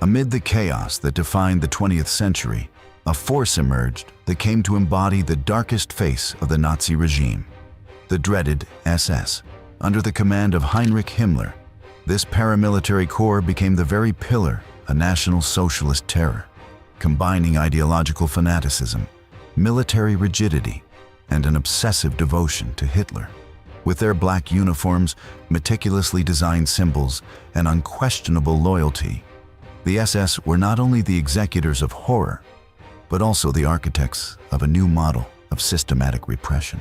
Amid the chaos that defined the 20th century, a force emerged that came to embody the darkest face of the Nazi regime, the dreaded SS. Under the command of Heinrich Himmler, this paramilitary corps became the very pillar of National Socialist terror, combining ideological fanaticism, military rigidity, and an obsessive devotion to Hitler. With their black uniforms, meticulously designed symbols, and unquestionable loyalty, the SS were not only the executors of horror, but also the architects of a new model of systematic repression.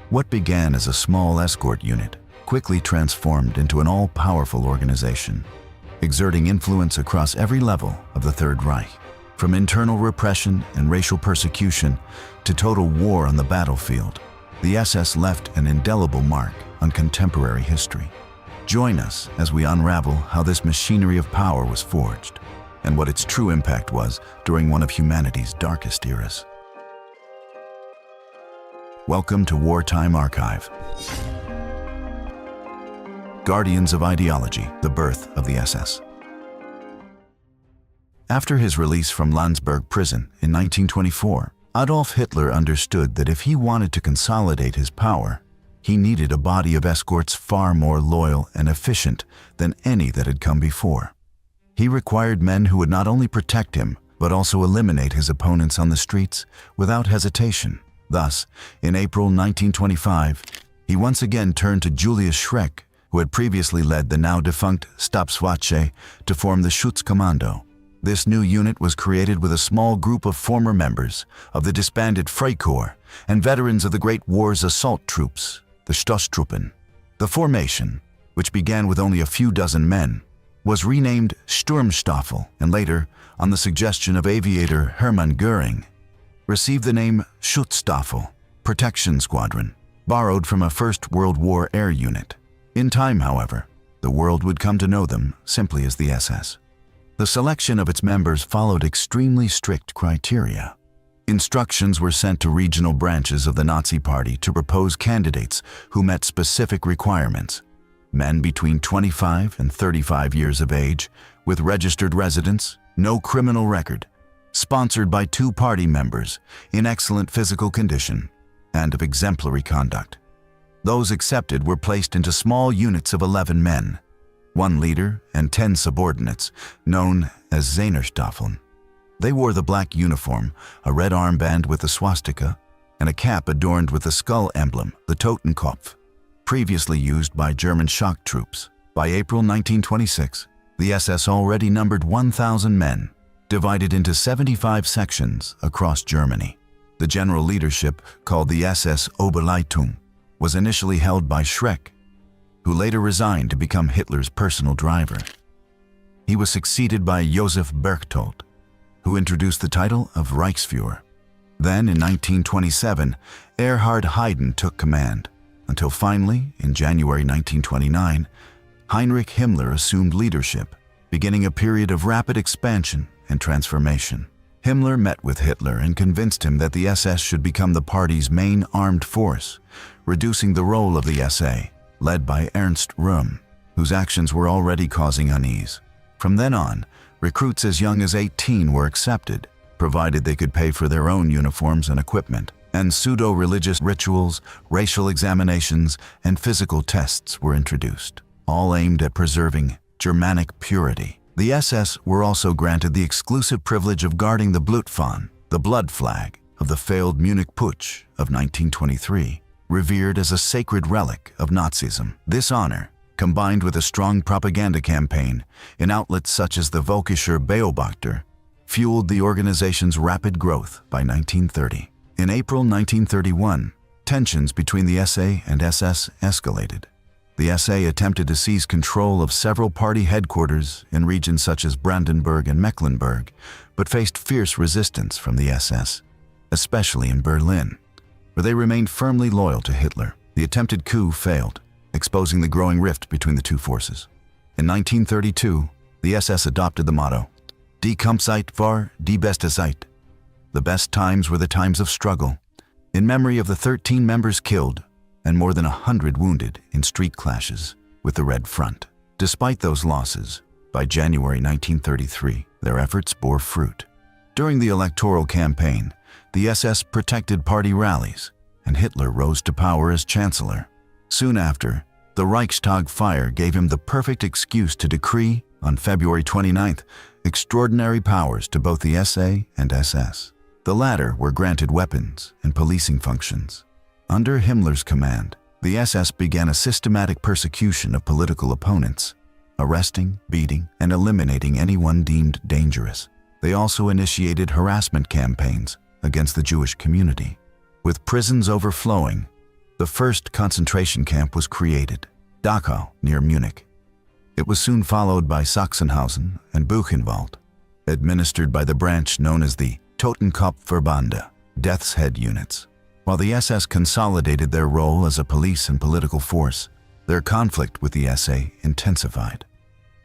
What began as a small escort unit quickly transformed into an all-powerful organization, exerting influence across every level of the Third Reich, from internal repression and racial persecution to total war on the battlefield. The SS left an indelible mark on contemporary history. Join us as we unravel how this machinery of power was forged and what its true impact was during one of humanity's darkest eras. Welcome to Wartime Archive. Guardians of Ideology, the birth of the SS. After his release from Landsberg prison in 1924, Adolf Hitler understood that if he wanted to consolidate his power, he needed a body of escorts far more loyal and efficient than any that had come before. He required men who would not only protect him, but also eliminate his opponents on the streets without hesitation. Thus, in April 1925, he once again turned to Julius Schreck, who had previously led the now-defunct Stabswache, to form the Schutzkommando. This new unit was created with a small group of former members of the disbanded Freikorps and veterans of the Great War's assault troops, the Stoßtruppen. The formation, which began with only a few dozen men, was renamed Sturmstaffel and later, on the suggestion of aviator Hermann Göring, received the name Schutzstaffel, Protection Squadron, borrowed from a First World War air unit. In time, however, the world would come to know them simply as the SS. The selection of its members followed extremely strict criteria. Instructions were sent to regional branches of the Nazi Party to propose candidates who met specific requirements. Men between 25 and 35 years of age, with registered residence, no criminal record, sponsored by 2 party members, in excellent physical condition, and of exemplary conduct. Those accepted were placed into small units of 11 men, 1 leader and 10 subordinates, known as Sturmstaffel. They wore the black uniform, a red armband with a swastika, and a cap adorned with the skull emblem, the Totenkopf, previously used by German shock troops. By April 1926, the SS already numbered 1,000 men, divided into 75 sections across Germany. The general leadership, called the SS Oberleitung, was initially held by Schreck, who later resigned to become Hitler's personal driver. He was succeeded by Josef Berchtold, who introduced the title of Reichsführer. Then, in 1927, Erhard Heiden took command, until finally, in January 1929, Heinrich Himmler assumed leadership, beginning a period of rapid expansion and transformation. Himmler met with Hitler and convinced him that the SS should become the party's main armed force, reducing the role of the SA, led by Ernst Röhm, whose actions were already causing unease. From then on, recruits as young as 18 were accepted, provided they could pay for their own uniforms and equipment, and pseudo-religious rituals, racial examinations, and physical tests were introduced, all aimed at preserving Germanic purity. The SS were also granted the exclusive privilege of guarding the Blutfahne, the blood flag of the failed Munich Putsch of 1923, revered as a sacred relic of Nazism. This honor, combined with a strong propaganda campaign in outlets such as the Völkischer Beobachter, fueled the organization's rapid growth by 1930. In April 1931, tensions between the SA and SS escalated. The SA attempted to seize control of several party headquarters in regions such as Brandenburg and Mecklenburg, but faced fierce resistance from the SS, especially in Berlin, where they remained firmly loyal to Hitler. The attempted coup failed, exposing the growing rift between the two forces. In 1932, the SS adopted the motto, Die Kampfzeit war die beste Zeit. The best times were the times of struggle, in memory of the 13 members killed and more than 100 wounded in street clashes with the Red Front. Despite those losses, By January 1933, their efforts bore fruit. During the electoral campaign, the SS protected party rallies, and Hitler rose to power as Chancellor. Soon after, the Reichstag fire gave him the perfect excuse to decree, on February 29th, extraordinary powers to both the SA and SS. The latter were granted weapons and policing functions. Under Himmler's command, the SS began a systematic persecution of political opponents, arresting, beating, and eliminating anyone deemed dangerous. They also initiated harassment campaigns against the Jewish community. With prisons overflowing, the first concentration camp was created, Dachau, near Munich. It was soon followed by Sachsenhausen and Buchenwald, administered by the branch known as the Totenkopfverbände, Death's Head units. While the SS consolidated their role as a police and political force, their conflict with the SA intensified.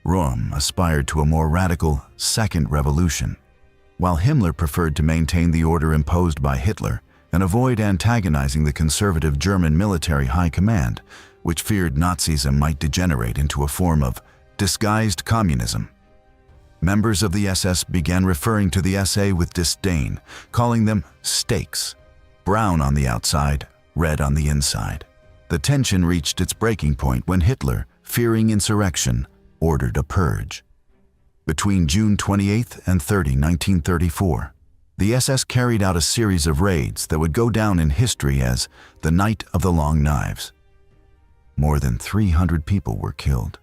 Röhm aspired to a more radical Second Revolution, while Himmler preferred to maintain the order imposed by Hitler and avoid antagonizing the conservative German military high command, which feared Nazism might degenerate into a form of disguised communism. Members of the SS began referring to the SA with disdain, calling them stakes, brown on the outside, red on the inside. The tension reached its breaking point when Hitler, fearing insurrection, ordered a purge. Between June 28 and 30, 1934, the SS carried out a series of raids that would go down in history as the Night of the Long Knives. More than 300 people were killed,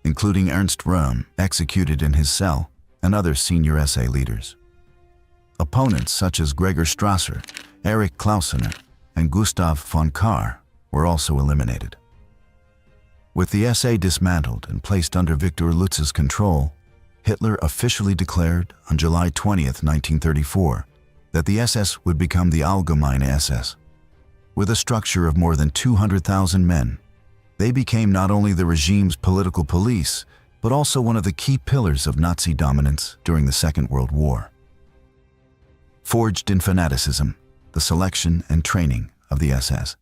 including Ernst Röhm, executed in his cell, and other senior SA leaders. Opponents such as Gregor Strasser, Erich Klausener, and Gustav von Kahr were also eliminated. With the SA dismantled and placed under Viktor Lutz's control, Hitler officially declared on July 20, 1934, that the SS would become the Allgemeine SS. With a structure of more than 200,000 men, they became not only the regime's political police, but also one of the key pillars of Nazi dominance during the Second World War. Forged in fanaticism, the selection and training of the SS.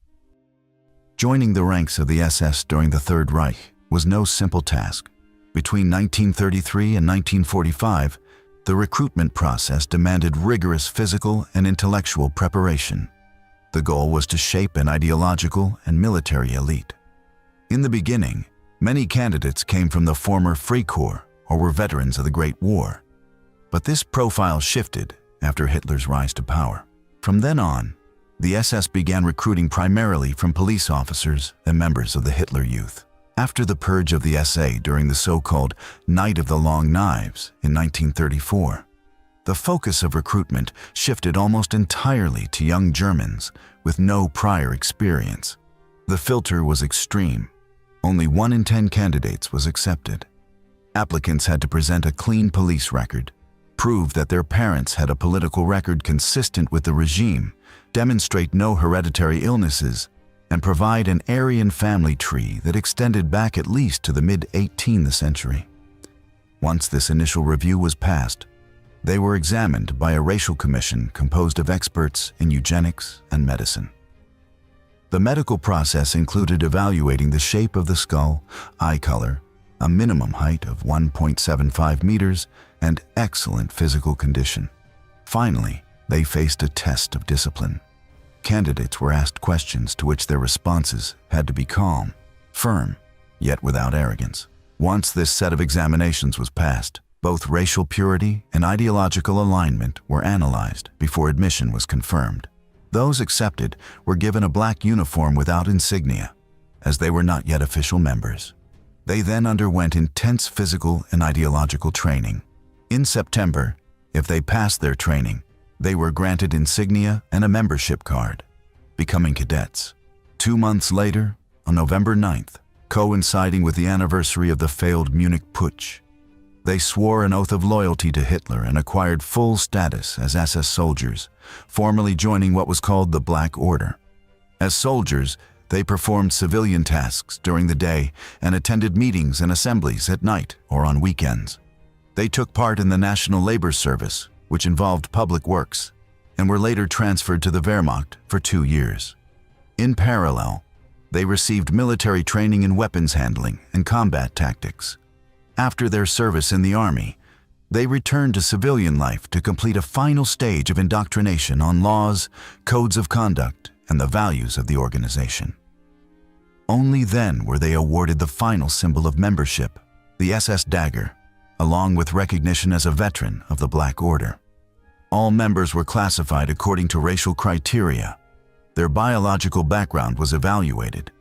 Joining the ranks of the SS during the Third Reich was no simple task. Between 1933 and 1945, the recruitment process demanded rigorous physical and intellectual preparation. The goal was to shape an ideological and military elite. In the beginning, many candidates came from the former Freikorps or were veterans of the Great War. But this profile shifted after Hitler's rise to power. From then on, the SS began recruiting primarily from police officers and members of the Hitler Youth. After the purge of the SA during the so-called Night of the Long Knives in 1934, the focus of recruitment shifted almost entirely to young Germans with no prior experience. The filter was extreme. Only 1 in 10 candidates was accepted. Applicants had to present a clean police record, prove that their parents had a political record consistent with the regime, demonstrate no hereditary illnesses, and provide an Aryan family tree that extended back at least to the mid-18th century. Once this initial review was passed, they were examined by a racial commission composed of experts in eugenics and medicine. The medical process included evaluating the shape of the skull, eye color, a minimum height of 1.75 meters, and excellent physical condition. Finally, they faced a test of discipline. Candidates were asked questions to which their responses had to be calm, firm, yet without arrogance. Once this set of examinations was passed, both racial purity and ideological alignment were analyzed before admission was confirmed. Those accepted were given a black uniform without insignia, as they were not yet official members. They then underwent intense physical and ideological training. In September, if they passed their training, they were granted insignia and a membership card, becoming cadets. 2 months later, on November 9th, coinciding with the anniversary of the failed Munich Putsch, they swore an oath of loyalty to Hitler and acquired full status as SS soldiers, formally joining what was called the Black Order. As soldiers, they performed civilian tasks during the day and attended meetings and assemblies at night or on weekends. They took part in the National Labor Service, which involved public works, and were later transferred to the Wehrmacht for 2 years. In parallel, they received military training in weapons handling and combat tactics. After their service in the army, they returned to civilian life to complete a final stage of indoctrination on laws, codes of conduct, and the values of the organization. Only then were they awarded the final symbol of membership, the SS dagger, along with recognition as a veteran of the Black Order. All members were classified according to racial criteria. Their biological background was evaluated,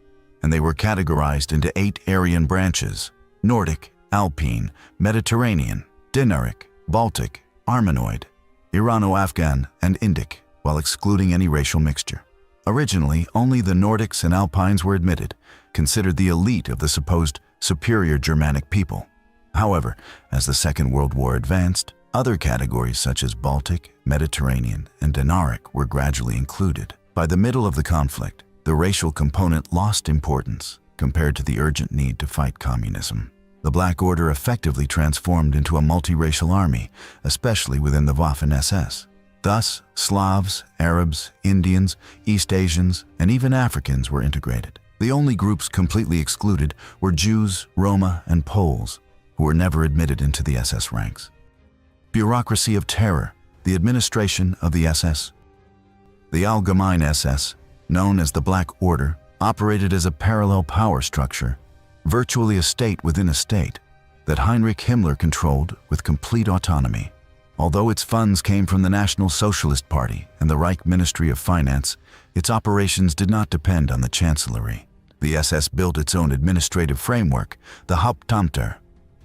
and they were categorized into 8 Aryan branches: Nordic, Alpine, Mediterranean, Dinaric, Baltic, Armenoid, Irano-Afghan, and Indic, while excluding any racial mixture. Originally, only the Nordics and Alpines were admitted, considered the elite of the supposed superior Germanic people. However, as the Second World War advanced, other categories such as Baltic, Mediterranean, and Dinaric were gradually included. By the middle of the conflict, the racial component lost importance compared to the urgent need to fight communism. The Black Order effectively transformed into a multiracial army, especially within the Waffen-SS. Thus, Slavs, Arabs, Indians, East Asians, and even Africans were integrated. The only groups completely excluded were Jews, Roma, and Poles, who were never admitted into the SS ranks. Bureaucracy of terror, the administration of the SS. The Allgemeine SS, known as the Black Order, operated as a parallel power structure, virtually a state within a state, that Heinrich Himmler controlled with complete autonomy. Although its funds came from the National Socialist Party and the Reich Ministry of Finance, its operations did not depend on the Chancellery. The SS built its own administrative framework, the Hauptamter,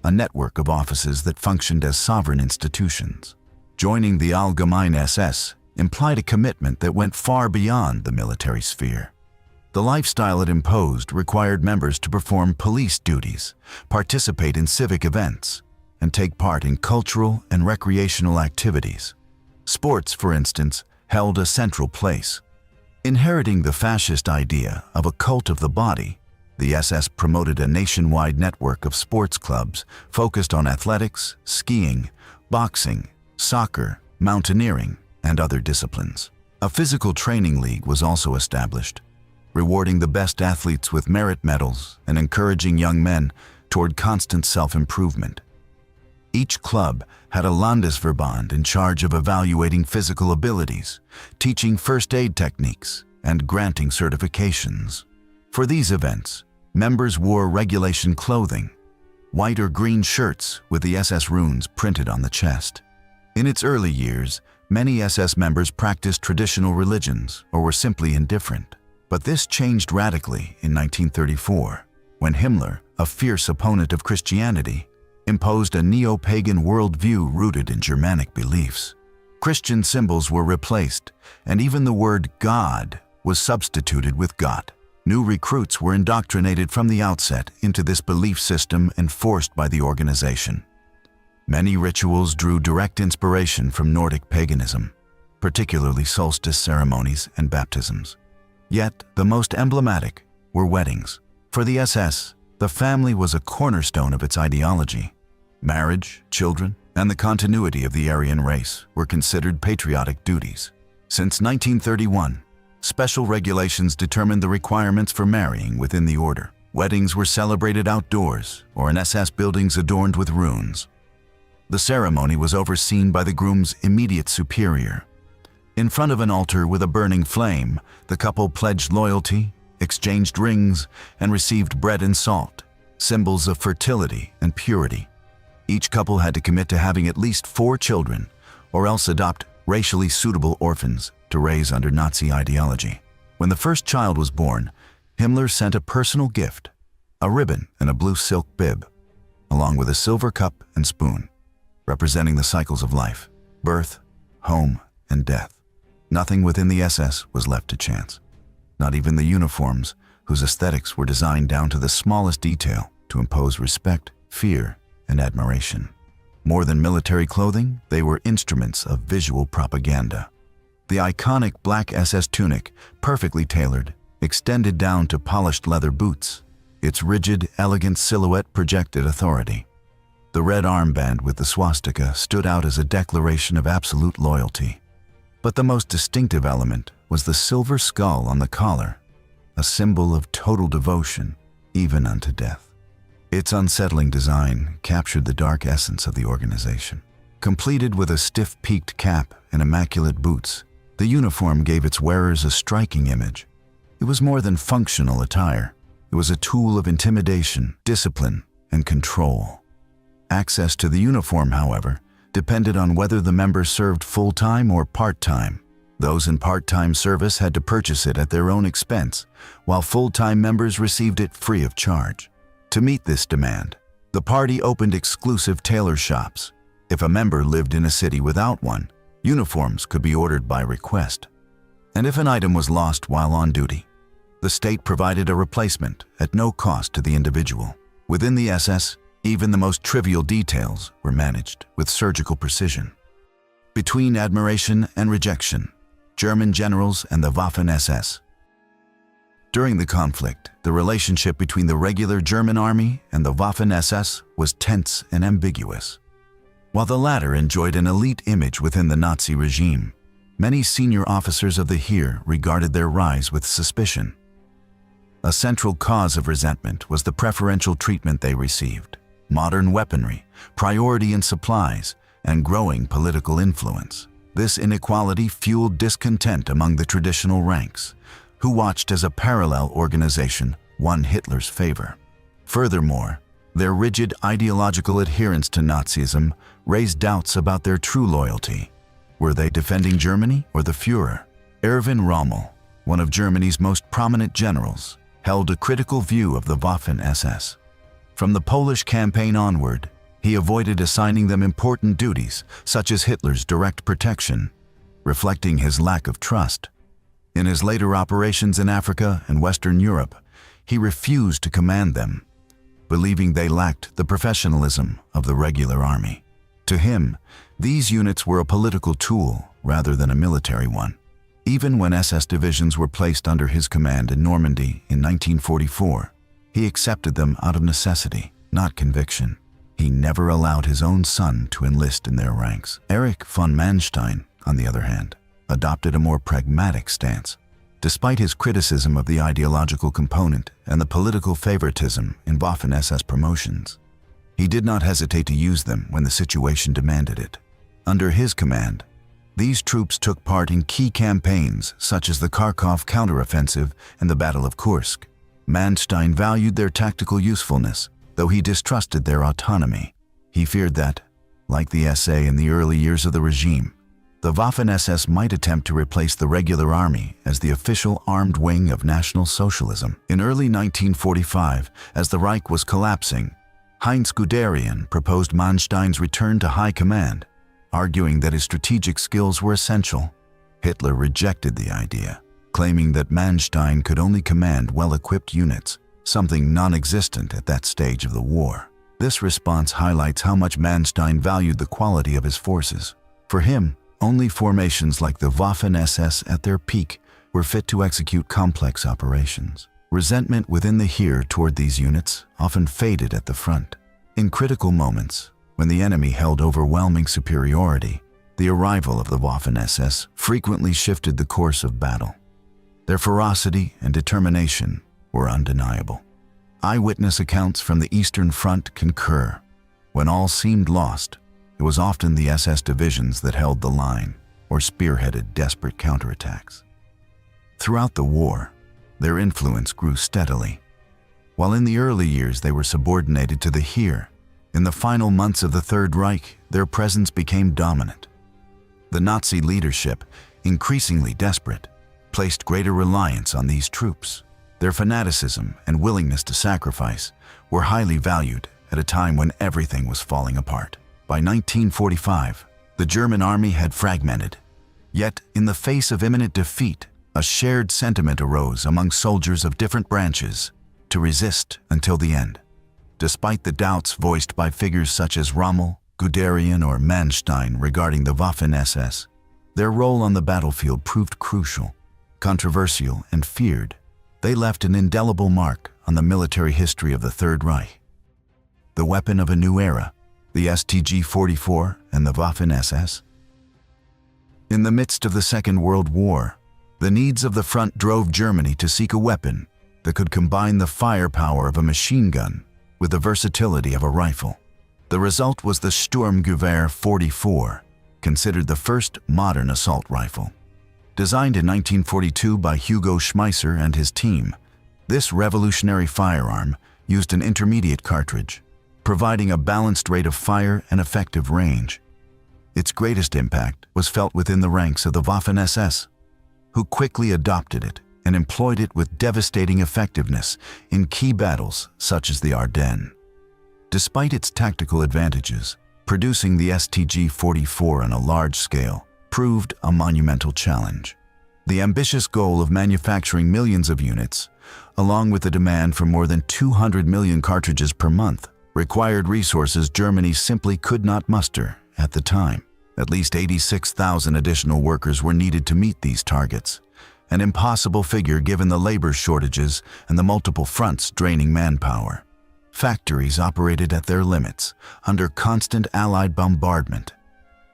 a network of offices that functioned as sovereign institutions. Joining the Allgemeine SS implied a commitment that went far beyond the military sphere. The lifestyle it imposed required members to perform police duties, participate in civic events, and take part in cultural and recreational activities. Sports, for instance, held a central place. Inheriting the fascist idea of a cult of the body, the SS promoted a nationwide network of sports clubs focused on athletics, skiing, boxing, soccer, mountaineering, and other disciplines. A physical training league was also established, rewarding the best athletes with merit medals and encouraging young men toward constant self-improvement. Each club had a Landesverband in charge of evaluating physical abilities, teaching first aid techniques, and granting certifications. For these events, members wore regulation clothing, white or green shirts with the SS runes printed on the chest. In its early years, many SS members practiced traditional religions or were simply indifferent. But this changed radically in 1934, when Himmler, a fierce opponent of Christianity, imposed a neo-pagan worldview rooted in Germanic beliefs. Christian symbols were replaced, and even the word God was substituted with Gott. New recruits were indoctrinated from the outset into this belief system enforced by the organization. Many rituals drew direct inspiration from Nordic paganism, particularly solstice ceremonies and baptisms. Yet, the most emblematic were weddings. For the SS, the family was a cornerstone of its ideology. Marriage, children, and the continuity of the Aryan race were considered patriotic duties. Since 1931, special regulations determined the requirements for marrying within the order. Weddings were celebrated outdoors or in SS buildings adorned with runes. The ceremony was overseen by the groom's immediate superior. In front of an altar with a burning flame, the couple pledged loyalty, exchanged rings, and received bread and salt, symbols of fertility and purity. Each couple had to commit to having at least 4 children, or else adopt racially suitable orphans to raise under Nazi ideology. When the first child was born, Himmler sent a personal gift, a ribbon and a blue silk bib, along with a silver cup and spoon, representing the cycles of life, birth, home, and death. Nothing within the SS was left to chance. Not even the uniforms, whose aesthetics were designed down to the smallest detail to impose respect, fear, and admiration. More than military clothing, they were instruments of visual propaganda. The iconic black SS tunic, perfectly tailored, extended down to polished leather boots. Its rigid, elegant silhouette projected authority. The red armband with the swastika stood out as a declaration of absolute loyalty. But the most distinctive element was the silver skull on the collar, a symbol of total devotion, even unto death. Its unsettling design captured the dark essence of the organization. Completed with a stiff-peaked cap and immaculate boots, the uniform gave its wearers a striking image. It was more than functional attire. It was a tool of intimidation, discipline, and control. Access to the uniform, however, depended on whether the member served full-time or part-time. Those in part-time service had to purchase it at their own expense, while full-time members received it free of charge. To meet this demand, the party opened exclusive tailor shops. If a member lived in a city without one, uniforms could be ordered by request. And if an item was lost while on duty, the state provided a replacement at no cost to the individual. Within the SS, even the most trivial details were managed with surgical precision. Between admiration and rejection, German generals and the Waffen-SS. During the conflict, the relationship between the regular German army and the Waffen-SS was tense and ambiguous. While the latter enjoyed an elite image within the Nazi regime, many senior officers of the Heer regarded their rise with suspicion. A central cause of resentment was the preferential treatment they received, modern weaponry, priority in supplies, and growing political influence. This inequality fueled discontent among the traditional ranks, who watched as a parallel organization won Hitler's favor. Furthermore, their rigid ideological adherence to Nazism raised doubts about their true loyalty. Were they defending Germany or the Führer? Erwin Rommel, one of Germany's most prominent generals, held a critical view of the Waffen-SS. From the Polish campaign onward, he avoided assigning them important duties, such as Hitler's direct protection, reflecting his lack of trust. In his later operations in Africa and Western Europe, he refused to command them, believing they lacked the professionalism of the regular army. To him, these units were a political tool rather than a military one. Even when SS divisions were placed under his command in Normandy in 1944, he accepted them out of necessity, not conviction. He never allowed his own son to enlist in their ranks. Erich von Manstein, on the other hand, adopted a more pragmatic stance. Despite his criticism of the ideological component and the political favoritism in Waffen-SS promotions, he did not hesitate to use them when the situation demanded it. Under his command, these troops took part in key campaigns such as the Kharkov counteroffensive and the Battle of Kursk. Manstein valued their tactical usefulness, though he distrusted their autonomy. He feared that, like the SA in the early years of the regime, the Waffen-SS might attempt to replace the regular army as the official armed wing of National Socialism. In early 1945, as the Reich was collapsing, Heinz Guderian proposed Manstein's return to high command, arguing that his strategic skills were essential. Hitler rejected the idea, claiming that Manstein could only command well-equipped units, something non-existent at that stage of the war. This response highlights how much Manstein valued the quality of his forces. For him, only formations like the Waffen-SS at their peak were fit to execute complex operations. Resentment within the Heer toward these units often faded at the front. In critical moments, when the enemy held overwhelming superiority, the arrival of the Waffen-SS frequently shifted the course of battle. Their ferocity and determination were undeniable. Eyewitness accounts from the Eastern Front concur. When all seemed lost, it was often the SS divisions that held the line or spearheaded desperate counterattacks. Throughout the war, their influence grew steadily. While in the early years they were subordinated to the Heer, in the final months of the Third Reich, their presence became dominant. The Nazi leadership, increasingly desperate, placed greater reliance on these troops. Their fanaticism and willingness to sacrifice were highly valued at a time when everything was falling apart. By 1945, the German army had fragmented. Yet, in the face of imminent defeat, a shared sentiment arose among soldiers of different branches to resist until the end. Despite the doubts voiced by figures such as Rommel, Guderian, or Manstein regarding the Waffen-SS, their role on the battlefield proved crucial, controversial, and feared. They left an indelible mark on the military history of the Third Reich. The weapon of a new era, the StG-44 and the Waffen-SS. In the midst of the Second World War, the needs of the front drove Germany to seek a weapon that could combine the firepower of a machine gun with the versatility of a rifle. The result was the Sturmgewehr 44, considered the first modern assault rifle. Designed in 1942 by Hugo Schmeisser and his team, this revolutionary firearm used an intermediate cartridge, providing a balanced rate of fire and effective range. Its greatest impact was felt within the ranks of the Waffen-SS, who quickly adopted it and employed it with devastating effectiveness in key battles such as the Ardennes. Despite its tactical advantages, producing the STG-44 on a large scale proved a monumental challenge. The ambitious goal of manufacturing millions of units, along with the demand for more than 200 million cartridges per month, required resources Germany simply could not muster at the time. At least 86,000 additional workers were needed to meet these targets, an impossible figure given the labor shortages and the multiple fronts draining manpower. Factories operated at their limits under constant Allied bombardment,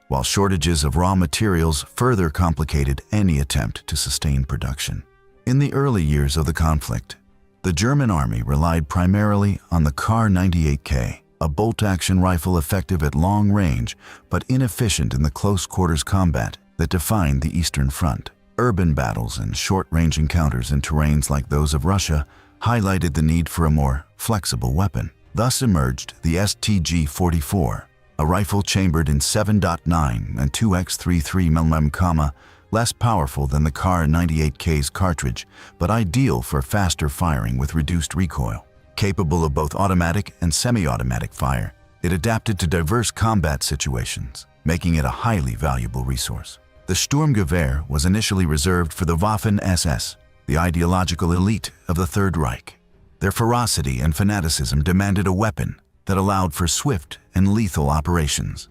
while shortages of raw materials further complicated any attempt to sustain production. In the early years of the conflict, the German army relied primarily on the Kar-98K, a bolt-action rifle effective at long range but inefficient in the close-quarters combat that defined the Eastern Front. Urban battles and short-range encounters in terrains like those of Russia highlighted the need for a more flexible weapon. Thus emerged the STG-44, a rifle chambered in 7.9 and 2x33 mm, less powerful than the Kar-98K's cartridge, but ideal for faster firing with reduced recoil. Capable of both automatic and semi-automatic fire, it adapted to diverse combat situations, making it a highly valuable resource. The Sturmgewehr was initially reserved for the Waffen-SS, the ideological elite of the Third Reich. Their ferocity and fanaticism demanded a weapon that allowed for swift and lethal operations.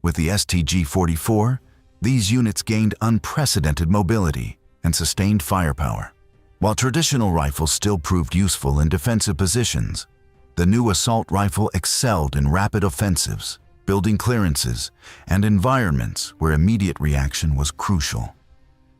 With the STG-44, these units gained unprecedented mobility and sustained firepower. While traditional rifles still proved useful in defensive positions, the new assault rifle excelled in rapid offensives, building clearances, and environments where immediate reaction was crucial.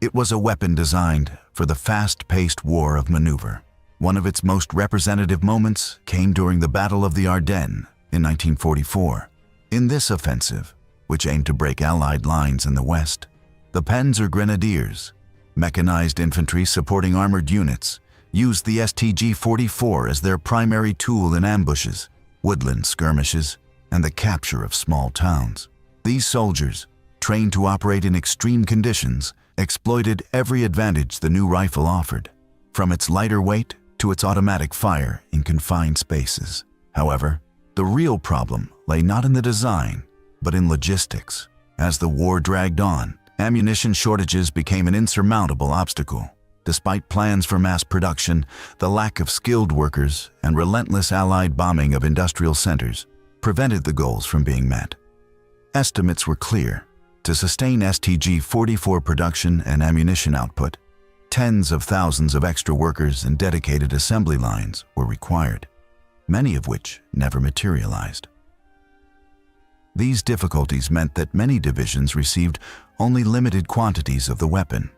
It was a weapon designed for the fast-paced war of maneuver. One of its most representative moments came during the Battle of the Ardennes in 1944. In this offensive, which aimed to break Allied lines in the west, the Panzer Grenadiers, mechanized infantry supporting armored units, used the STG-44 as their primary tool in ambushes, woodland skirmishes, and the capture of small towns. These soldiers, trained to operate in extreme conditions, exploited every advantage the new rifle offered, from its lighter weight to its automatic fire in confined spaces. However, the real problem lay not in the design, but in logistics. As the war dragged on, ammunition shortages became an insurmountable obstacle. Despite plans for mass production, the lack of skilled workers and relentless Allied bombing of industrial centers prevented the goals from being met. Estimates were clear. To sustain STG-44 production and ammunition output, tens of thousands of extra workers and dedicated assembly lines were required, many of which never materialized. These difficulties meant that many divisions received only limited quantities of the weapon.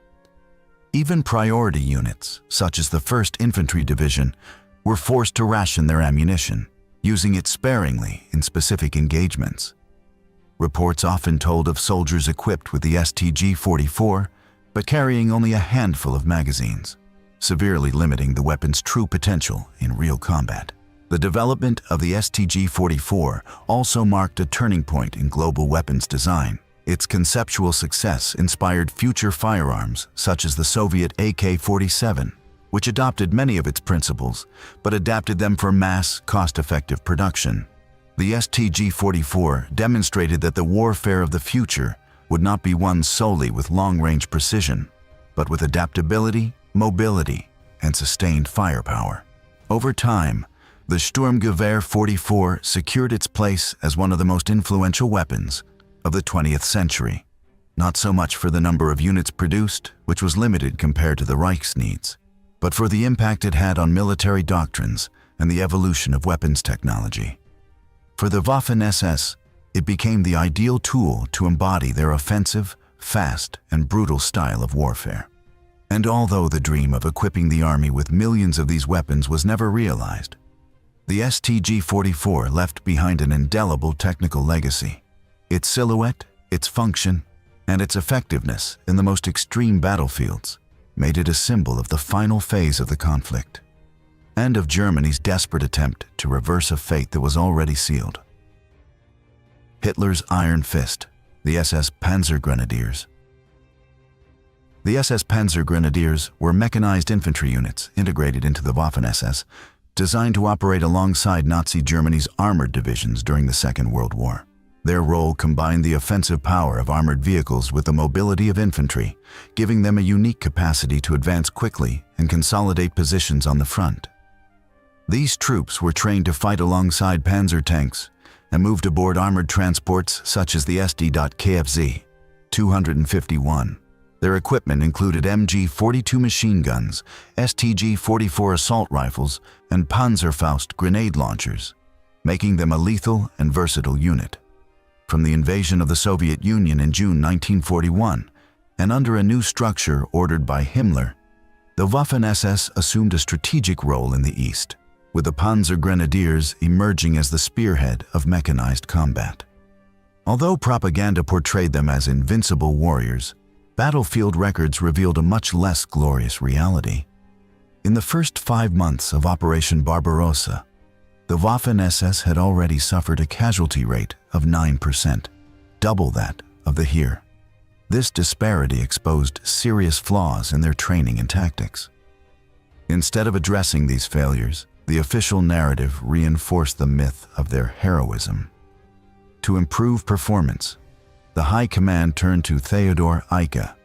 Even priority units, such as the 1st Infantry Division, were forced to ration their ammunition, using it sparingly in specific engagements. Reports often told of soldiers equipped with the STG-44, but carrying only a handful of magazines, severely limiting the weapon's true potential in real combat. The development of the STG-44 also marked a turning point in global weapons design. Its conceptual success inspired future firearms such as the Soviet AK-47, which adopted many of its principles but adapted them for mass, cost-effective production. The STG-44 demonstrated that the warfare of the future would not be won solely with long-range precision, but with adaptability, mobility, and sustained firepower. Over time, the Sturmgewehr 44 secured its place as one of the most influential weapons of the 20th century, not so much for the number of units produced, which was limited compared to the Reich's needs, but for the impact it had on military doctrines and the evolution of weapons technology. For the Waffen-SS, it became the ideal tool to embody their offensive, fast, and brutal style of warfare. And although the dream of equipping the army with millions of these weapons was never realized, The STG-44 left behind an indelible technical legacy. Its silhouette, its function, and its effectiveness in the most extreme battlefields made it a symbol of the final phase of the conflict, and of Germany's desperate attempt to reverse a fate that was already sealed. Hitler's Iron Fist, the SS Panzergrenadiers. The SS Panzergrenadiers were mechanized infantry units integrated into the Waffen-SS, designed to operate alongside Nazi Germany's armored divisions during the Second World War. Their role combined the offensive power of armored vehicles with the mobility of infantry, giving them a unique capacity to advance quickly and consolidate positions on the front. These troops were trained to fight alongside panzer tanks and moved aboard armored transports such as the SD.KFZ 251. Their equipment included MG-42 machine guns, STG-44 assault rifles, and Panzerfaust grenade launchers, making them a lethal and versatile unit. From the invasion of the Soviet Union in June 1941, and under a new structure ordered by Himmler, the Waffen-SS assumed a strategic role in the East, with the Panzergrenadiers emerging as the spearhead of mechanized combat. Although propaganda portrayed them as invincible warriors, battlefield records revealed a much less glorious reality. In the first 5 months of Operation Barbarossa, the Waffen-SS had already suffered a casualty rate of 9%, double that of the Heer. This disparity exposed serious flaws in their training and tactics. Instead of addressing these failures, the official narrative reinforced the myth of their heroism. To improve performance, the High Command turned to Theodor Eicke,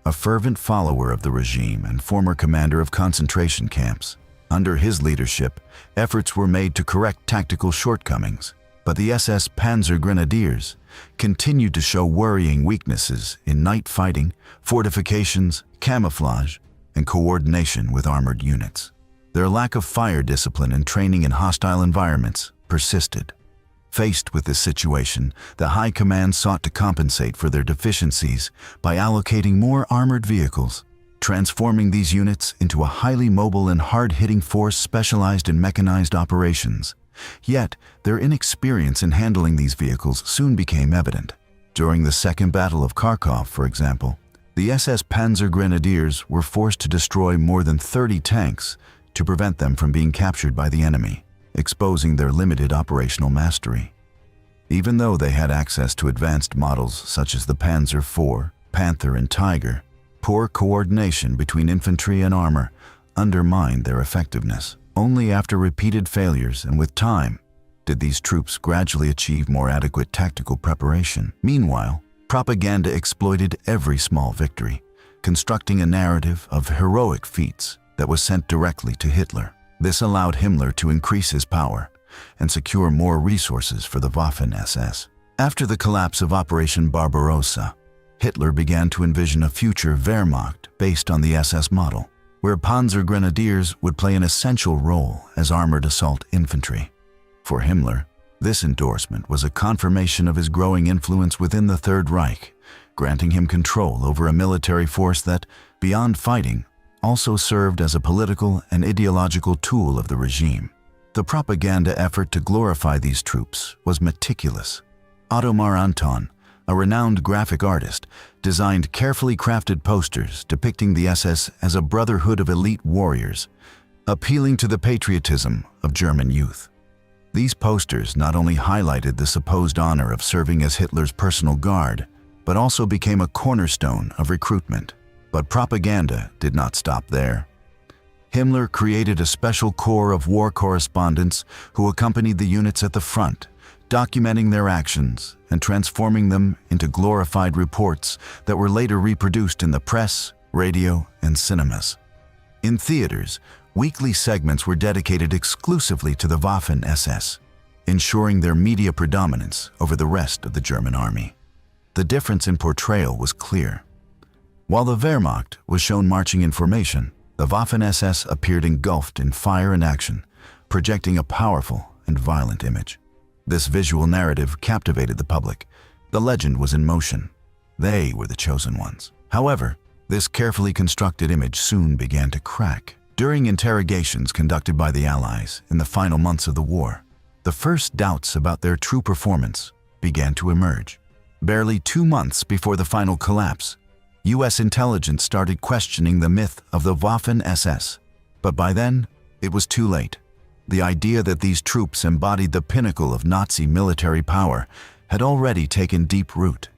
a fervent follower of the regime and former commander of concentration camps. Under his leadership, efforts were made to correct tactical shortcomings, but the SS Panzergrenadiers continued to show worrying weaknesses in night fighting, fortifications, camouflage, and coordination with armored units. Their lack of fire discipline and training in hostile environments persisted. Faced with this situation, the High Command sought to compensate for their deficiencies by allocating more armored vehicles, transforming these units into a highly mobile and hard-hitting force specialized in mechanized operations. Yet, their inexperience in handling these vehicles soon became evident. During the Second Battle of Kharkov, for example, the SS Panzergrenadiers were forced to destroy more than 30 tanks to prevent them from being captured by the enemy, exposing their limited operational mastery. Even though they had access to advanced models such as the Panzer IV, Panther, and Tiger, poor coordination between infantry and armor undermined their effectiveness. Only after repeated failures and with time did these troops gradually achieve more adequate tactical preparation. Meanwhile, propaganda exploited every small victory, constructing a narrative of heroic feats that was sent directly to Hitler. This allowed Himmler to increase his power and secure more resources for the Waffen-SS. After the collapse of Operation Barbarossa, Hitler began to envision a future Wehrmacht based on the SS model, where Panzergrenadiers would play an essential role as armored assault infantry. For Himmler, this endorsement was a confirmation of his growing influence within the Third Reich, granting him control over a military force that, beyond fighting, also served as a political and ideological tool of the regime. The propaganda effort to glorify these troops was meticulous. Ottomar Anton, a renowned graphic artist, designed carefully crafted posters depicting the SS as a brotherhood of elite warriors, appealing to the patriotism of German youth. These posters not only highlighted the supposed honor of serving as Hitler's personal guard, but also became a cornerstone of recruitment. But propaganda did not stop there. Himmler created a special corps of war correspondents who accompanied the units at the front, documenting their actions and transforming them into glorified reports that were later reproduced in the press, radio, and cinemas. In theaters, weekly segments were dedicated exclusively to the Waffen-SS, ensuring their media predominance over the rest of the German army. The difference in portrayal was clear. While the Wehrmacht was shown marching in formation, the Waffen-SS appeared engulfed in fire and action, projecting a powerful and violent image. This visual narrative captivated the public. The legend was in motion. They were the chosen ones. However, this carefully constructed image soon began to crack. During interrogations conducted by the Allies in the final months of the war, the first doubts about their true performance began to emerge. Barely 2 months before the final collapse, U.S. intelligence started questioning the myth of the Waffen-SS. But by then, it was too late. The idea that these troops embodied the pinnacle of Nazi military power had already taken deep root.